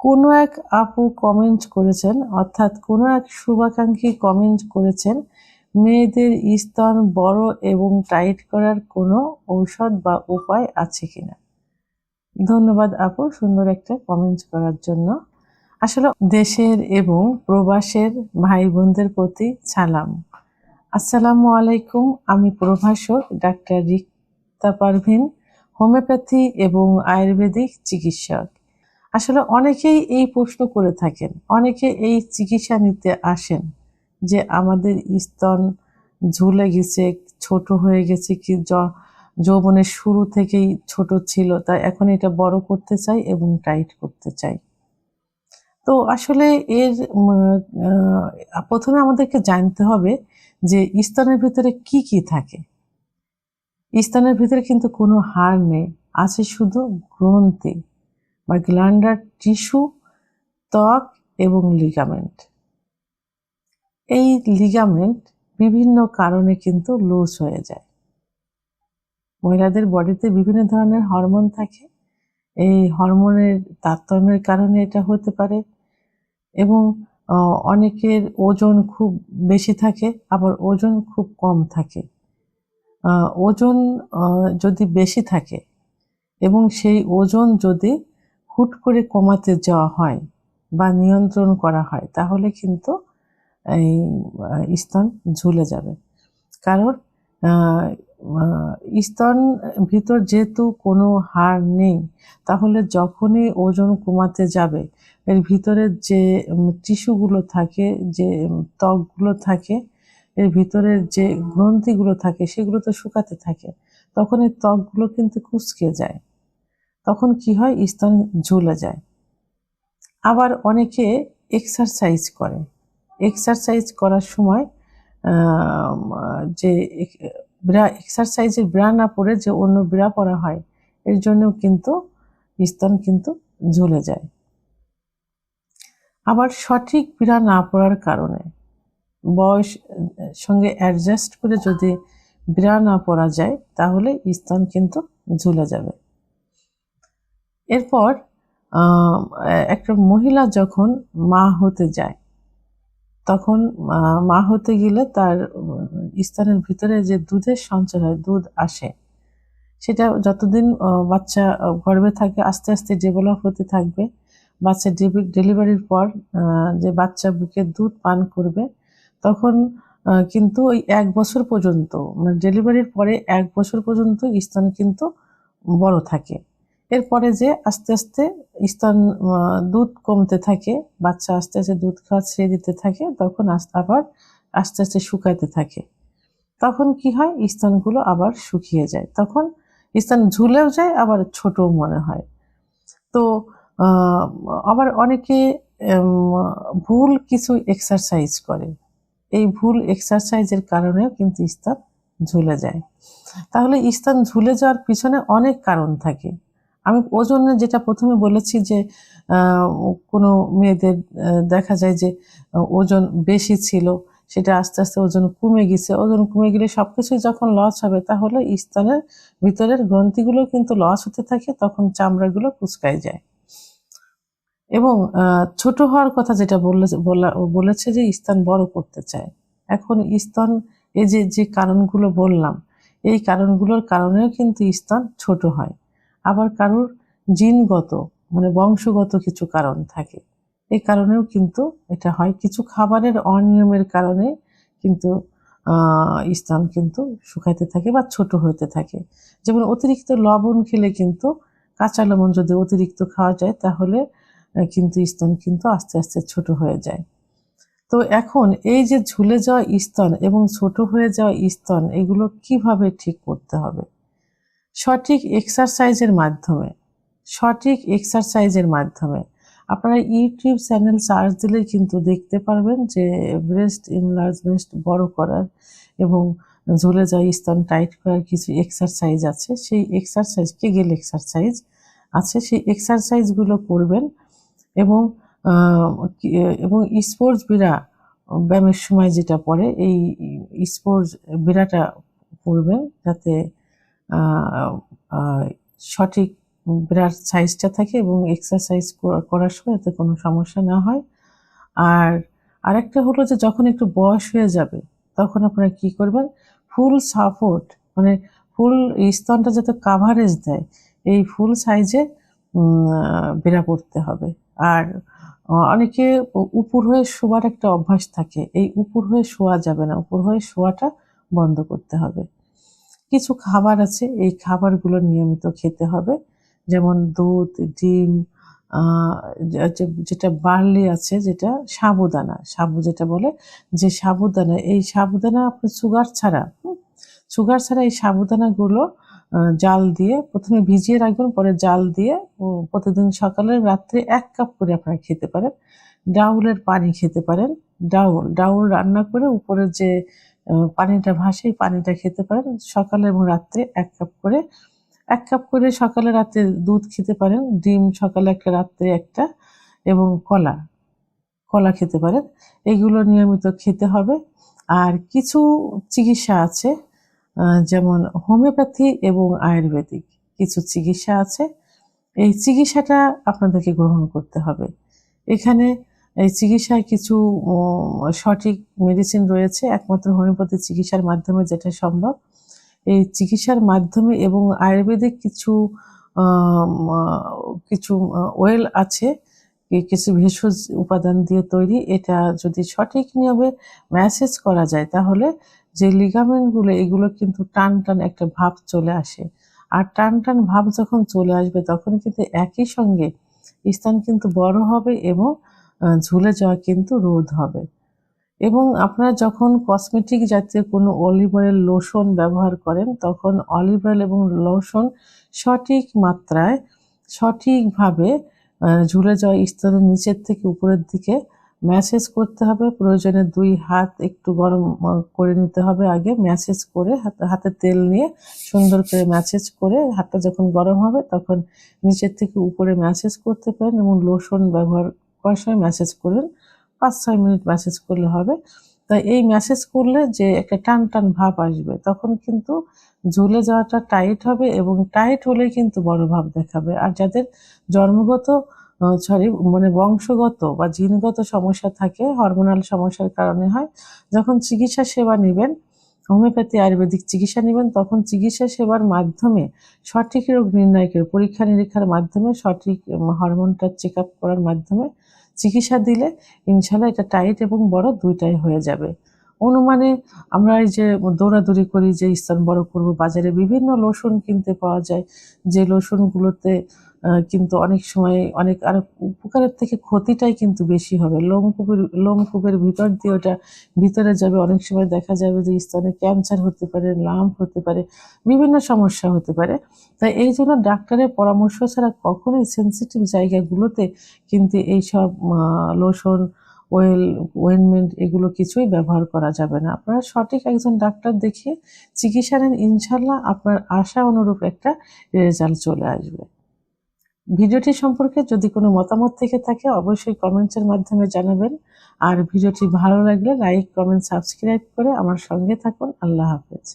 কোনো এক আপু কমেন্ট করেছেন, অর্থাৎ কোনো এক শুভাকাঙ্ক্ষী কমেন্ট করেছেন, মেয়েদের স্তন বড় এবং টাইট করার কোনো ঔষধ বা উপায় আছে কিনা। ধন্যবাদ আপু সুন্দর একটা কমেন্ট করার জন্য। আসলে দেশের এবং প্রবাসের ভাই বোনদের প্রতি সালাম। আসসালামু আলাইকুম। আমি প্রভাষক ডাক্তার রিক্তা পারভিন, হোমিওপ্যাথি এবং আয়ুর্বেদিক চিকিৎসক। আসলে অনেকেই এই প্রশ্ন করে থাকেন, অনেকে এই চিকিৎসা নিতে আসেন যে আমাদের স্তন ঝুলে গেছে, ছোট হয়ে গেছে, কি যৌবনের শুরু থেকেই ছোট ছিল, তাই এখন এটা বড় করতে চাই এবং টাইট করতে চাই। তো আসলে এর প্রথমে আমাদেরকে জানতে হবে যে স্তনের ভিতরে কি কি থাকে। স্তনের ভিতরে কিন্তু কোনো হাড় নেই, আছে শুধু গ্রন্থি বা গ্ল্যান্ডার টিস্যু, ত্বক এবং লিগামেন্ট। এই লিগামেন্ট বিভিন্ন কারণে কিন্তু লুজ হয়ে যায়। মহিলাদের বডিতে বিভিন্ন ধরনের হরমোন থাকে, এই হরমোনের তারতম্যের কারণে এটা হতে পারে এবং অনেকের ওজন খুব বেশি থাকে, আবার ওজন খুব কম থাকে। ওজন যদি বেশি থাকে এবং সেই ওজন যদি হুট করে কমাতে যাওয়া হয় বা নিয়ন্ত্রণ করা হয়, তাহলে কিন্তু এই স্তন ঝুলে যাবে। কারণ স্তন ভিতর যেহেতু কোনো হাড় নেই, তাহলে যখনই ওজন কমাতে যাবে, এর ভিতরে যে টিস্যুগুলো থাকে, যে ত্বকগুলো থাকে, এর ভিতরের যে গ্রন্থিগুলো থাকে, সেগুলো তো শুকাতে থাকে। তখন এই ত্বকগুলো কিন্তু কুঁচকে যায়, তখন কি হয়, স্তন ঝুলে যায়। আবার অনেকে এক্সারসাইজ করে, এক্সারসাইজ করার সময় যে এক্সারসাইজের ব্রা না পরে যে অন্য ব্রা পরা হয়, এর জন্যও কিন্তু স্তন কিন্তু ঝুলে যায়। আবার সঠিক ব্রা না পরার কারণে, বয়স সঙ্গে অ্যাডজাস্ট করে যদি ব্রা না পরা যায়, তাহলে স্তন কিন্তু ঝুলে যাবে। এরপর একটা মহিলা যখন মা হতে যায়, তখন মা হতে গেলে তার স্তনের ভিতরে যে দুধের সঞ্চার হয়, দুধ আসে, সেটা যতদিন বাচ্চা গর্ভে থাকে আস্তে আস্তে ডেভেলপ হতে থাকবে। বাচ্চা ডেলিভারির পর যে বাচ্চা বুকে দুধ পান করবে, তখন কিন্তু ওই 1 বছর পর্যন্ত, মানে ডেলিভারির পরে 1 বছর পর্যন্ত স্তন কিন্তু বড় থাকে। এরপরে যে আস্তে আস্তে স্তন দুধ কমতে থাকে, বাচ্চা আস্তে আস্তে দুধ খাওয়া ছেড়ে দিতে থাকে, তখন আবার আস্তে আস্তে শুকাতে থাকে। তখন কি হয়, স্তনগুলো আবার শুকিয়ে যায়, তখন স্তন ঝুলেও যায়, আবার ছোটও মনে হয়। তো আবার অনেকে ভুল কিছু এক্সারসাইজ করে, এই ভুল এক্সারসাইজের কারণেও কিন্তু স্তন ঝুলে যায়। তাহলে স্তন ঝুলে যাওয়ার পিছনে অনেক কারণ থাকে। আমি ওজনে যেটা প্রথমে বলেছি যে কোনো মেয়েদের দেখা যায় যে ওজন বেশি ছিল, সেটা আস্তে আস্তে ওজন কমে গেছে, ওজন কমে গেলে সবকিছুই যখন লস হবে, তাহলে স্তনের ভিতরের গ্রন্থিগুলো কিন্তু লস হতে থাকে, তখন চামড়াগুলো কুঁচকায় যায়। এবং ছোট হওয়ার কথা যেটা বলেছে যে স্তন বড় করতে চায়। এখন স্তন, এই যে কারণগুলো বললাম, এই কারণগুলোর কারণেও কিন্তু স্তন ছোট হয়। আবার কারোর জিনগত, মানে বংশগত কিছু কারণ থাকে, এই কারণেও কিন্তু এটা হয়। কিছু খাবারের অনিয়মের কারণে কিন্তু স্তন কিন্তু শুকাইতে থাকে বা ছোট হতে থাকে। যেমন অতিরিক্ত লবণ খেলে কিন্তু, কাঁচা লবণ যদি অতিরিক্ত খাওয়া যায়, তাহলে কিন্তু স্তন কিন্তু আস্তে আস্তে ছোট হয়ে যায়। তো এখন এই যে ঝুলে যাওয়া স্তন এবং ছোট হয়ে যাওয়া স্তন, এগুলো কিভাবে ঠিক করতে হবে? সঠিক এক্সারসাইজের মাধ্যমে, সঠিক এক্সারসাইজের মাধ্যমে। আপনারা ইউটিউব চ্যানেল সার্চ দিলে কিন্তু দেখতে পারবেন যে ব্রেস্ট এনলার্জমেন্ট বড় করার এবং ঝুলে যাওয়া স্তন টাইট করার কিছু এক্সারসাইজ আছে। সেই এক্সারসাইজ, কেগেল এক্সারসাইজ আছে, সেই এক্সারসাইজগুলো করবেন এবং এবং স্পোর্টস ব্রা ব্যায়ামের সময় যেটা পড়ে, এই স্পোর্টস ব্রাটা পরবেন, যাতে সঠিক বিরাট সাইজটা থাকে এবং এক্সারসাইজ করার সময় এতে কোনো সমস্যা না হয়। আর আরেকটা হলো যে যখন একটু বয়স হয়ে যাবে তখন আপনারা কি করবেন, ফুল সাপোর্ট মানে ফুল স্তনটা যাতে কাভারেজ দেয় এই ফুল সাইজে বেড়া পড়তে হবে। আর অনেকে উপুর হয়ে শোয়ার একটা অভ্যাস থাকে, এই উপুর হয়ে শোয়া যাবে না, উপুর হয়ে শোয়াটা বন্ধ করতে হবে। কিছু খাবার আছে, এই খাবারগুলো নিয়মিত খেতে হবে, যেমন দুধ, ডিম, যেটা বার্লি আছে, যেটা সাবুদানা, সাবু যেটা বলে, যে সাবুদানা, এই সাবুদানা আপনার সুগার ছাড়া এই সাবুদানাগুলো জাল দিয়ে প্রথমে ভিজিয়ে রাখবেন, পরে জাল দিয়ে প্রতিদিন সকালে রাত্রে 1 কাপ করে আপনারা খেতে পারেন। ডাউলের পানি খেতে পারেন। ডাউল রান্না করে উপরের যে পানিটা ভাসে, এই পানিটা খেতে পারেন সকালে এবং রাত্রে 1 কাপ করে। 1 কাপ করে সকালে রাত্রে দুধ খেতে পারেন, ডিম সকালে একটা রাত্রে একটা, এবং কলা খেতে পারেন। এগুলো নিয়মিত খেতে হবে। আর কিছু চিকিৎসা আছে, যেমন হোমিওপ্যাথি এবং আয়ুর্বেদিক কিছু চিকিৎসা আছে, এই চিকিৎসাটা আপনাদেরকে গ্রহণ করতে হবে। এখানে এই চিকিৎসায় কিছু সঠিক মেডিসিন রয়েছে, একমাত্র হোমিওপ্যাথি চিকিৎসার মাধ্যমে যেটা সম্ভব। এই চিকিৎসার মাধ্যমে এবং আয়ুর্বেদিক কিছু ওয়েল আছে, কিছু ভেষজ উপাদান দিয়ে তৈরি। এটা যদি সঠিক নিয়মে ম্যাসেজ করা যায় তাহলে যে লিগামেন্টগুলো, এগুলো কিন্তু টান একটা ভাব চলে আসে। আর টান ভাব যখন চলে আসবে তখন কিন্তু একই সঙ্গে স্তন কিন্তু বড় হবে এবং ঝুলে যাওয়া কিন্তু রোধ হবে। এবং আপনারা যখন কসমেটিক জাতীয় কোনো অলিভ অয়েল, লোশন ব্যবহার করেন তখন অলিভ অয়েল এবং লোশন সঠিক মাত্রায় সঠিকভাবে ঝুলে যাওয়া স্তনের নিচের থেকে উপরের দিকে ম্যাসেজ করতে হবে। প্রয়োজনে 2 হাত একটু গরম করে নিতে হবে, আগে ম্যাসেজ করে হাতে তেল নিয়ে সুন্দর করে ম্যাসেজ করে, হাতটা যখন গরম হবে তখন নিচের থেকে উপরে ম্যাসেজ করতে পারেন এবং লোশন ব্যবহার করার সময় ম্যাসেজ করবেন। 5-6 মিনিট ম্যাসেজ করলে হবে। তাই এই ম্যাসেজ করলে যে একটা টান ভাব আসবে তখন কিন্তু ঝুলে যাওয়াটা টাইট হবে এবং টাইট হলেই কিন্তু বড় ভাব দেখাবে। আর যাদের জন্মগত মানে বংশগত বা জিনগত সমস্যা থাকে, হরমোনাল সমস্যার কারণে হয়, যখন চিকিৎসা সেবা নিবেন, হোমিওপ্যাথি আয়ুর্বেদিক চিকিৎসা নিবেন, তখন চিকিৎসা সেবার মাধ্যমে সঠিক রোগ নির্ণয়কের পরীক্ষা নিরীক্ষার মাধ্যমে সঠিক হরমোনটা চেক আপ করার মাধ্যমে চিকিৎসা দিলে ইনশাল্লাহ এটা টাইট এবং বড় দুইটাই হয়ে যাবে। অনুমানে আমরা এই যে দৌড়াদৌড়ি করি যে স্তন বড় করব, বাজারে বিভিন্ন লোশন কিনতে পাওয়া যায়, যে লোশনগুলোতে কিন্তু অনেক সময় অনেক আর উপকারের থেকে ক্ষতিটাই কিন্তু বেশি হবে। লোমকূপের ভিতর দিয়ে ওটা ভিতরে যাবে, অনেক সময় দেখা যাবে যে স্তনে ক্যান্সার হতে পারে, লাম্প হতে পারে, বিভিন্ন সমস্যা হতে পারে। তাই এই জন্য ডাক্তারের পরামর্শ ছাড়া কখনোই সেনসিটিভ জায়গাগুলোতে কিন্তু এইসব লোশন, ওয়েনমেন্ট এগুলো কিছুই ব্যবহার করা যাবে না। আপনারা সঠিক একজন ডাক্তার দেখিয়ে চিকিৎসা নেন, ইনশাল্লাহ আপনার আশা অনুরূপ একটা রেজাল্ট চলে আসবে। ভিডিওটি সম্পর্কে যদি কোনো মতামত থেকে থাকে অবশ্যই কমেন্টসের মাধ্যমে জানাবেন। আর ভিডিওটি ভালো লাগলে লাইক, কমেন্ট, সাবস্ক্রাইব করে আমার সঙ্গে থাকুন। আল্লাহ হাফেজ।